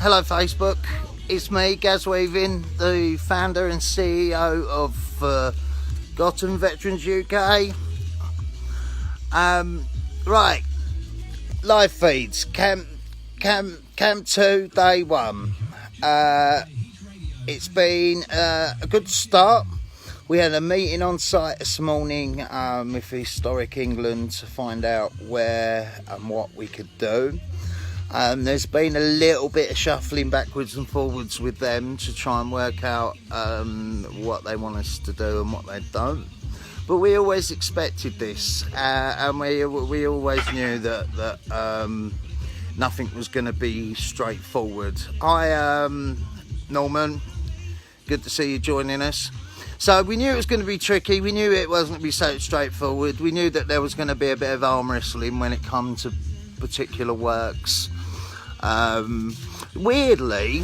Hello Facebook, it's me, Gaz Weaving, the founder and CEO of Gotham Veterans UK. Right, live feeds, Camp 2, Day 1. It's been a good start. We had a meeting on site this morning with Historic England to find out where and what we could do. There's been a little bit of shuffling backwards and forwards with them to try and work out what they want us to do and what they don't. But we always expected this, and we always knew that nothing was going to be straightforward. Hi, Norman. Good to see you joining us. So we knew it was going to be tricky. We knew it wasn't going to be so straightforward. We knew that there was going to be a bit of arm wrestling when it comes to particular works. Weirdly,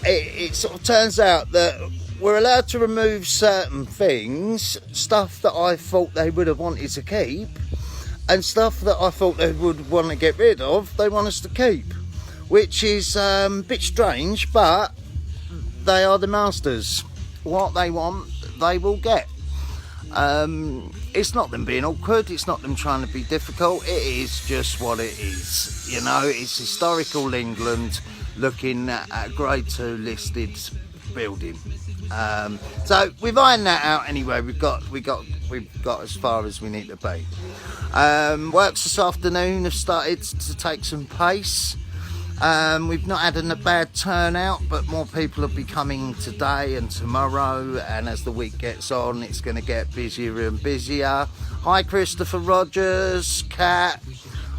it sort of turns out that we're allowed to remove certain things, stuff that I thought they would have wanted to keep, and stuff that I thought they would want to get rid of, they want us to keep, which is a bit strange, but they are the masters. What they want, they will get. It's not them being awkward, it's not them trying to be difficult, it is just what it is. You know, it's historical England looking at a grade 2 listed building. So we've ironed that out anyway. We've got as far as we need to be. Works this afternoon have started to take some pace. We've not had a bad turnout, but more people will be coming today and tomorrow, and as the week gets on it's going to get busier and busier. Hi Christopher Rogers, Kat,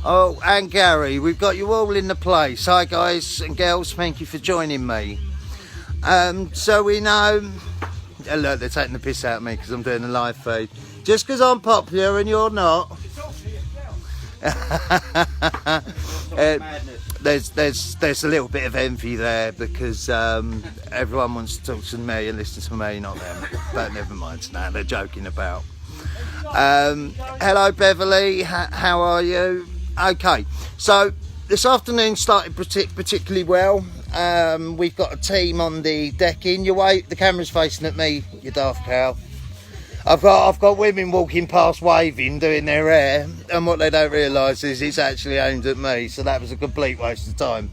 oh, and Gary, we've got you all in the place. Hi guys and girls, thank you for joining me. So we know, look, they're taking the piss out of me because I'm doing a live feed. Just because I'm popular and you're not. There's a little bit of envy there because everyone wants to talk to me and listen to me, not them. But never mind, now they're joking about. Hello Beverly, how are you? Okay, so this afternoon started particularly well. We've got a team on the decking. The camera's facing at me, you daft cow. I've got women walking past waving, doing their hair, and what they don't realise is it's actually aimed at me, so that was a complete waste of time.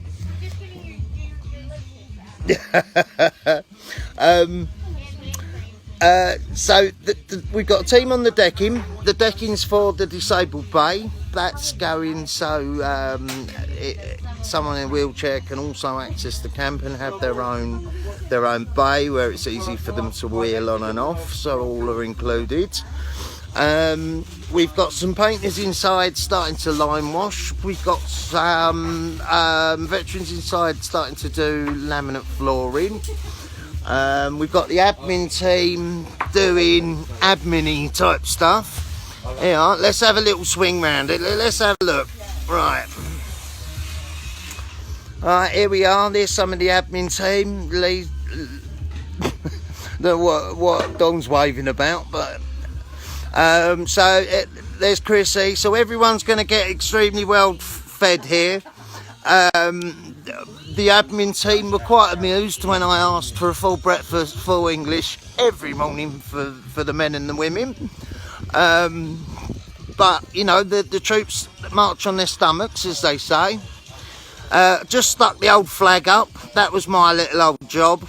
So we've got a team on the decking. The decking's for the disabled bay. That's going so someone in a wheelchair can also access the camp and have their own bay where it's easy for them to wheel on and off, so all are included. We've got some painters inside starting to lime wash. We've got some veterans inside starting to do laminate flooring. We've got the admin team doing admin-y type stuff. Here, let's have a little swing round it. Let's have a look. Right, here we are. There's some of the admin team. What Don's waving about, but there's Chrissy. So everyone's going to get extremely well fed here. The admin team were quite amused when I asked for a full breakfast, full English every morning for the men and the women. But you know, the troops march on their stomachs, as they say. Just stuck the old flag up. That was my little old job.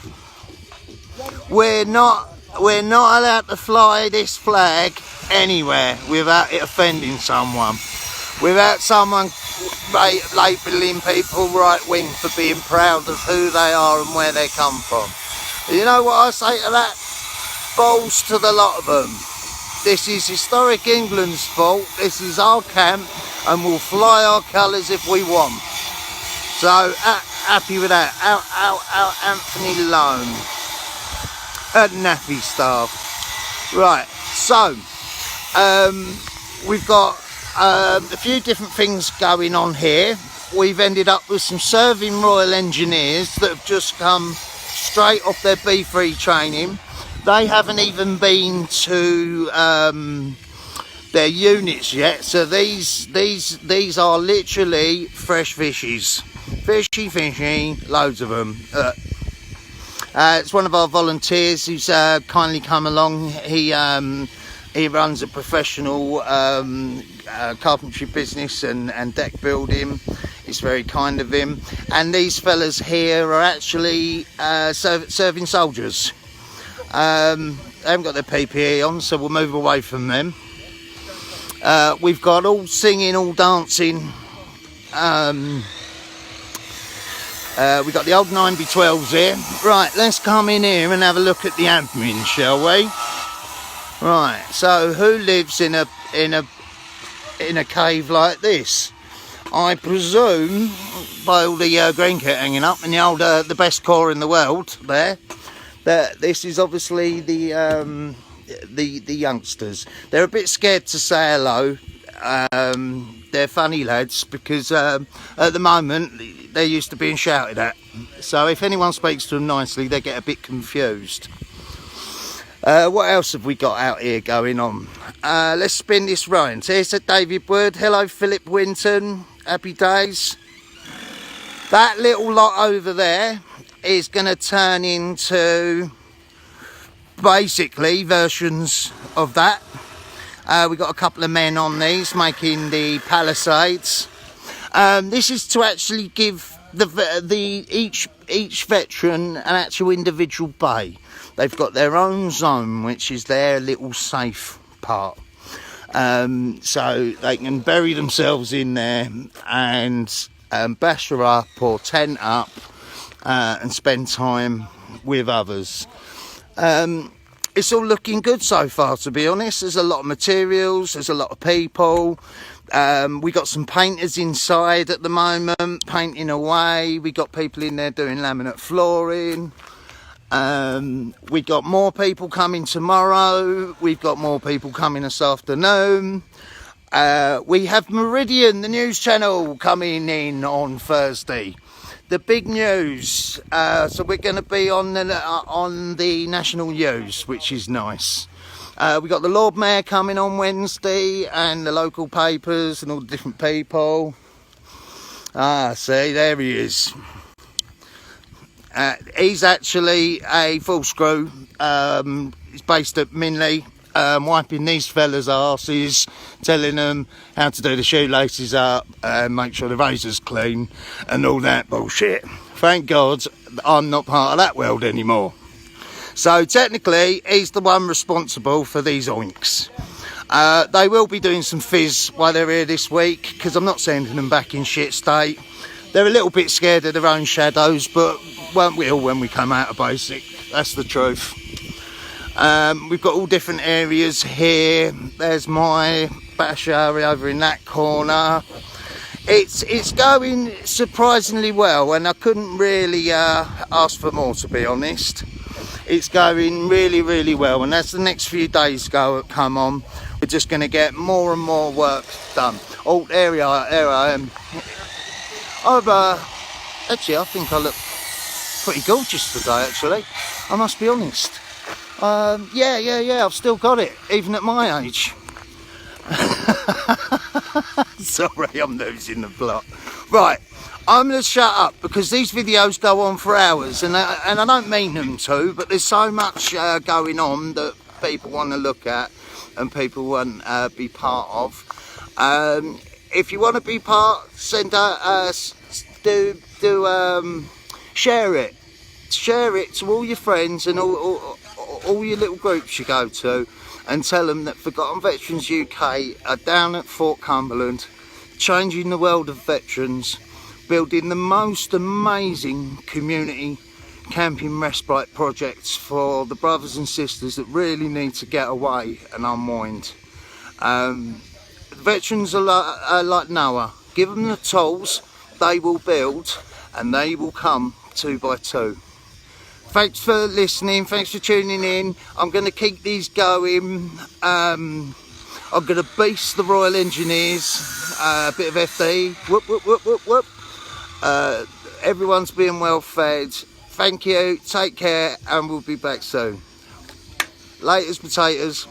We're not allowed to fly this flag anywhere without it offending someone, without someone labelling people right wing for being proud of who they are and where they come from. You know what I say to that? Balls to the lot of them. This is historic England's fault. This is our camp, and we'll fly our colours if we want. So happy with that. Out Anthony Loan at Nappy staff. Right, so we've got a few different things going on here. We've ended up with some serving Royal Engineers that have just come straight off their B3 training. They haven't even been to their units yet, so these are literally fresh fishes. Fishy, loads of them. It's one of our volunteers who's kindly come along. He runs a professional carpentry business and deck building. It's very kind of him. And these fellas here are actually serving soldiers. They haven't got their PPE on, so we'll move away from them. We've got all singing, all dancing. We've got the old 9B12s here. Right, let's come in here and have a look at the admin, shall we? Right, so who lives in a cave like this? I presume, by all the green kit hanging up and the old the best core in the world there, that this is obviously the youngsters. They're a bit scared to say hello. They're funny lads because at the moment they're used to being shouted at. So if anyone speaks to them nicely, they get a bit confused. What else have we got out here going on? Let's spin this round. Here's David Wood. Hello, Philip Winton. Happy days. That little lot over there is going to turn into basically versions of that. We've got a couple of men on these making the palisades. This is to actually give each veteran an actual individual bay. They've got their own zone, which is their little safe part. So they can bury themselves in there and basher up or tent up and spend time with others. It's all looking good so far, to be honest. There's a lot of materials, there's a lot of people. We got some painters inside at the moment, painting away. We got people in there doing laminate flooring. We got more people coming tomorrow. We've got more people coming this afternoon. We have Meridian, the news channel, coming in on Thursday. The big news. So we're going to be on the national news, which is nice. We got the Lord Mayor coming on Wednesday, and the local papers and all the different people. See, there he is. He's actually a full screw. He's based at Minley, wiping these fellas' arses, telling them how to do the shoelaces up, make sure the razor's clean, and all that bullshit. Thank God I'm not part of that world anymore. So technically, he's the one responsible for these oinks. They will be doing some fizz while they're here this week, because I'm not sending them back in shit state. They're a little bit scared of their own shadows, but weren't we all when we come out of basic? That's the truth. We've got all different areas here. There's my bash area over in that corner. It's going surprisingly well, and I couldn't really ask for more, to be honest. It's going really, really well, and as the next few days come on, we're just going to get more and more work done. Oh, there I am. Actually, I think I look pretty gorgeous today, actually. I must be honest. Yeah, I've still got it, even at my age. Sorry, I'm losing the plot. Right, I'm going to shut up because these videos go on for hours, and I don't mean them to, but there's so much going on that people want to look at and people want to be part of. If you want to be part, send share it to all your friends and all your little groups you go to, and tell them that Forgotten Veterans UK are down at Fort Cumberland, changing the world of veterans, building the most amazing community camping respite projects for the brothers and sisters that really need to get away and unwind. Veterans are like Noah. Give them the tools, they will build, and they will come 2 by 2. Thanks for listening, thanks for tuning in. I'm going to keep these going. I'm going to beast the Royal Engineers, a bit of FD. Whoop, whoop, whoop, whoop, whoop. Everyone's being well fed. Thank you, take care, and we'll be back soon. Laters, potatoes.